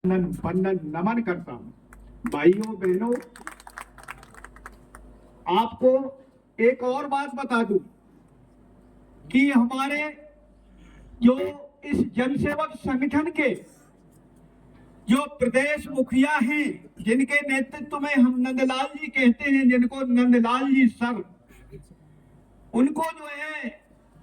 वंदन नमन करता हूं। भाइयों बहनों, आपको एक और बात बता दूं कि हमारे जो इस जनसेवक संगठन के जो प्रदेश मुखिया हैं, जिनके नेतृत्व में हम नंदलाल जी कहते हैं, जिनको नंदलाल जी सर, उनको जो है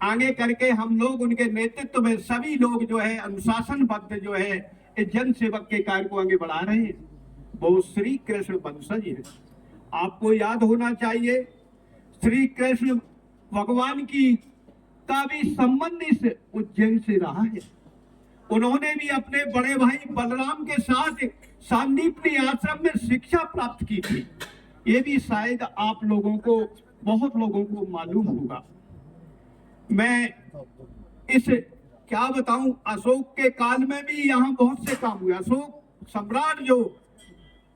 आगे करके हम लोग उनके नेतृत्व में सभी लोग जो है अनुशासनबद्ध जो है इस जनसेवक के कार्य को आगे बढ़ा रहे हैं। वो श्री कृष्ण वंशज है। आपको याद होना चाहिए, श्री कृष्ण भगवान की का भी संबंध इस उज्जैन से रहा है। उन्होंने भी अपने बड़े भाई बलराम के साथ सांदीपनी आश्रम में शिक्षा प्राप्त की थी। ये भी शायद आप लोगों को, बहुत लोगों को मालूम होगा। मैं इस क्या बताऊं, अशोक के काल में भी यहाँ बहुत से काम हुए। अशोक सम्राट जो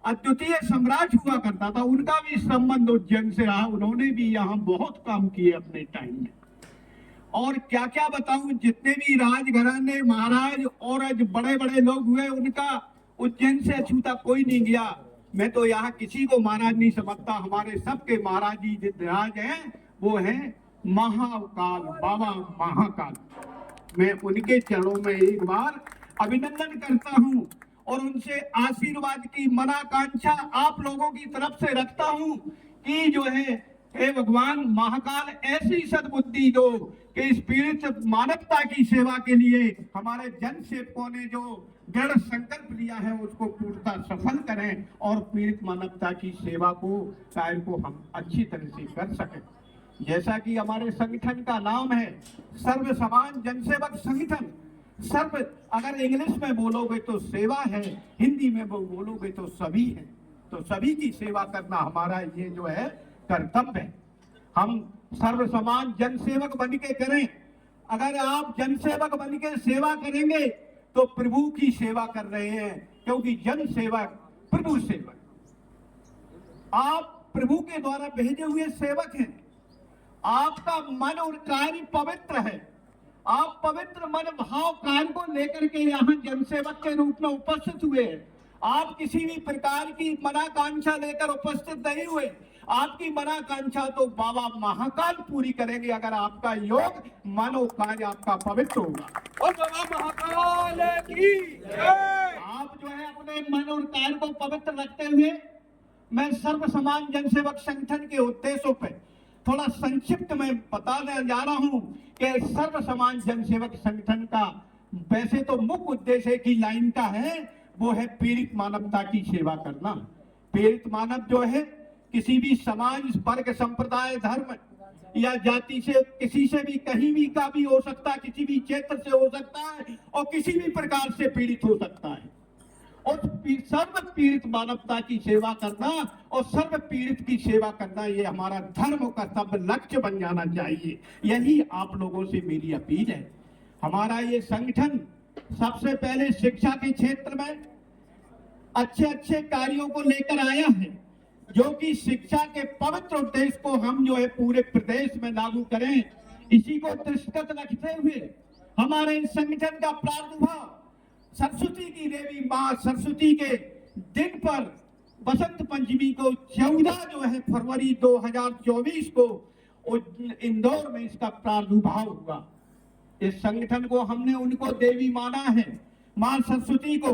अद्वितीय सम्राट हुआ करता था, उनका भी संबंध उज्जैन से रहा। उन्होंने भी यहाँ बहुत काम किए अपने टाइम में। और क्या क्या बताऊं, जितने भी राजघराने महाराज और बड़े बड़े लोग हुए, उनका उज्जैन से अछूता कोई नहीं गया। मैं तो यहाँ किसी को महाराज नहीं समझता। हमारे सबके महाराज जी जितराज हैं वो हैं महाकाल, बाबा महाकाल। मैं उनके चरणों में एक बार अभिनंदन करता हूँ और उनसे आशीर्वाद की मनाकांक्षा आप लोगों की तरफ से रखता हूँ कि जो है हे भगवान महाकाल ऐसी सद्बुद्धि दो कि इस पीड़ित मानवता की सेवा के लिए हमारे जन सेवकों ने जो दृढ़ संकल्प लिया है उसको पूर्णतः सफल करें और पीड़ित मानवता की सेवा को कार्य को हम अच्छी तरह से कर सकें। जैसा कि हमारे संगठन का नाम है सर्व समान जनसेवक संगठन। सर्व अगर इंग्लिश में बोलोगे तो सेवा है, हिंदी में बोलोगे तो सभी है। तो सभी की सेवा करना हमारा ये जो है कर्तव्य है। हम सर्व समान जनसेवक बन के करें। अगर आप जनसेवक बन के सेवा करेंगे तो प्रभु की सेवा कर रहे हैं, क्योंकि जन सेवक प्रभु सेवक, आप प्रभु के द्वारा भेजे हुए सेवक हैं। आपका मन और कार्य पवित्र है। आप पवित्र मन भाव कार्य को लेकर के यहाँ जनसेवक के रूप में उपस्थित हुए हैं। आप किसी भी प्रकार की मनाकांक्षा लेकर उपस्थित नहीं हुए। आपकी मनाकांक्षा तो बाबा महाकाल पूरी करेंगे अगर आपका योग मन और कार्य आपका पवित्र होगा। और बाबा महाकाल की आप जो है अपने मन और कार्य को पवित्र रखते हुए, मैं सर्व समान जनसेवक संगठन के उद्देश्यों पे थोड़ा संक्षिप्त में बताने जा रहा हूं कि सर्व समान जनसेवक संगठन का वैसे तो मुख्य उद्देश्य की लाइन का है, वो है पीड़ित मानवता की सेवा करना। पीड़ित मानव जो है किसी भी समाज, वर्ग, संप्रदाय, धर्म या जाति से, किसी से भी, कहीं भी का भी हो सकता है, किसी भी क्षेत्र से हो सकता है और किसी भी प्रकार से पीड़ित हो सकता है। और सर्व पीड़ित मानवता की सेवा करना और सर्व पीड़ित की सेवा करना ये हमारा धर्म और कर्तव्य लक्ष्य बन जाना चाहिए। यही आप लोगों से मेरी अपील है। हमारा ये संगठन सबसे पहले शिक्षा के क्षेत्र में अच्छे अच्छे कार्यों को लेकर आया है, जो कि शिक्षा के पवित्र उद्देश्य को हम जो है पूरे प्रदेश में लागू करें। इसी को दृष्टिगत रखते हुए हमारे इस संगठन का प्रादुर्भाव सरस्वती की देवी मां सरस्वती के दिन पर बसंत पंचमी को 14 जो है फरवरी 2024 को इंदौर में इसका प्रादुर्भाव हुआ। इस संगठन को हमने उनको देवी माना है, मां सरस्वती को,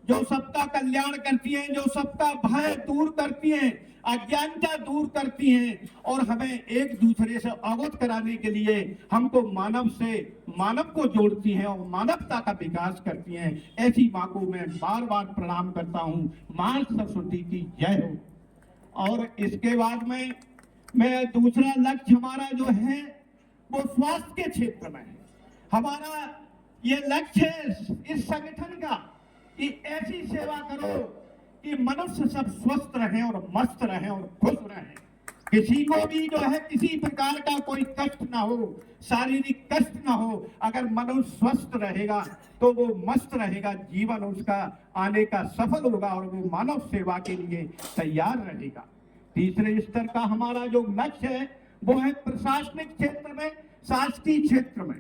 जो सबका कल्याण करती हैं, जो सबका भय दूर करती हैं, अज्ञानता दूर करती हैं और हमें एक दूसरे से अवगत कराने के लिए हमको मानव से मानव को जोड़ती हैं और मानवता का विकास करती हैं। ऐसी मां को मैं बार बार प्रणाम करता हूं। मां सरस्वती की जय हो। और इसके बाद में मैं दूसरा लक्ष्य हमारा जो है वो स्वास्थ्य के क्षेत्र में है। हमारा ये लक्ष्य है इस संगठन का कि ऐसी सेवा करो कि मनुष्य सब स्वस्थ रहें और मस्त रहें और खुश रहें। किसी को भी जो है किसी प्रकार का कोई कष्ट ना हो, शारीरिक कष्ट ना हो। अगर मनुष्य स्वस्थ रहेगा तो वो मस्त रहेगा, जीवन उसका आने का सफल होगा और वो मानव सेवा के लिए तैयार रहेगा। तीसरे स्तर का हमारा जो लक्ष्य है वो है प्रशासनिक क्षेत्र में, शासकीय क्षेत्र में।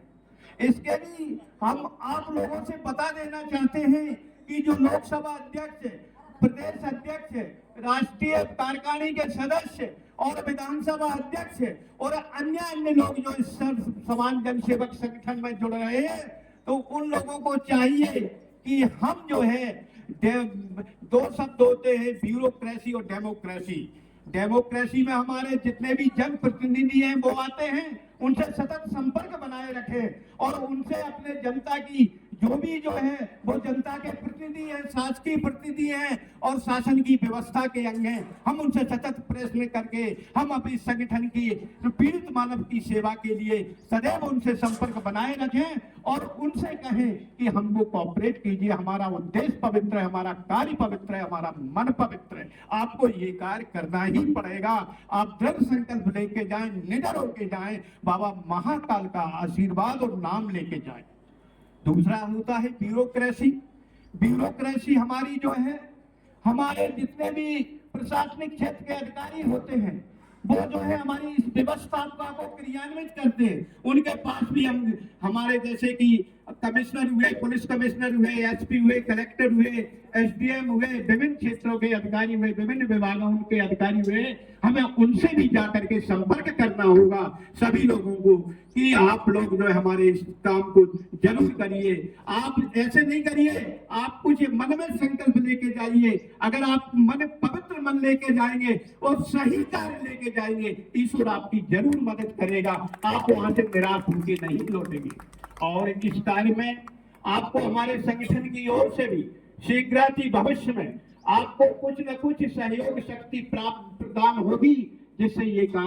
इसके लिए हम आप लोगों से बता देना चाहते हैं कि जो लोकसभा अध्यक्ष है, प्रदेश अध्यक्ष है, राष्ट्रीय कार्यकारिणी के सदस्य और विधानसभा अध्यक्ष है और अन्य लोग जो इस समान जनसेवक संगठन में जुड़ रहे हैं, तो उन लोगों को चाहिए कि हम जो है दो शब्द होते हैं, ब्यूरोक्रेसी और डेमोक्रेसी। डेमोक्रेसी में हमारे जितने भी जनप्रतिनिधि हैं वो आते हैं, उनसे सतत संपर्क बनाए रखें और उनसे अपने जनता की जो भी जो है वो जनता के प्रतिनिधि हैं, शासकीय प्रतिनिधि हैं और शासन की व्यवस्था के अंग हैं। हम उनसे सतत प्रश्न करके हम अपनी संगठन की पीड़ित मानव की सेवा के लिए सदैव उनसे संपर्क बनाए रखें और उनसे कहें कि हमको कोऑपरेट कीजिए, हमारा उद्देश्य पवित्र है, हमारा कार्य पवित्र है, हमारा मन पवित्र है, आपको ये कार्य करना ही पड़ेगा। आप दृढ़ संकल्प लेके जाएं, निडर होके जाएं, बाबा महाकाल का आशीर्वाद और नाम लेके जाएं। दूसरा होता है ब्यूरोक्रेसी। ब्यूरोक्रेसी हमारी जो है, हमारे जितने भी प्रशासनिक क्षेत्र के अधिकारी होते हैं वो जो है हमारी इस व्यवस्था को क्रियान्वित करते हैं। उनके पास भी हमारे जैसे कि कमिश्नर हुए, पुलिस कमिश्नर हुए, एसपी हुए, कलेक्टर हुए, एसडीएम हुए, विभिन्न क्षेत्रों के अधिकारी हुए, विभिन्न विभागों के अधिकारी हुए, हमें उनसे भी जाकर के संपर्क करना होगा सभी लोगों को कि आप लोग जो है हमारे इस काम को जरूर करिए। आप ऐसे नहीं करिए, आप कुछ मन में संकल्प लेके जाइए। अगर आप पवित्र मन लेके जाएंगे और सही कार्य लेके जाएंगे, ईश्वर आपकी जरूर मदद करेगा, आप वहां से निराश होकर नहीं लौटेंगे। और इस कार्य में आपको हमारे संगठन की ओर से भी शीघ्र भविष्य में आपको कुछ न कुछ सहयोग शक्ति प्राप्त प्रदान होगी, जिससे ये काम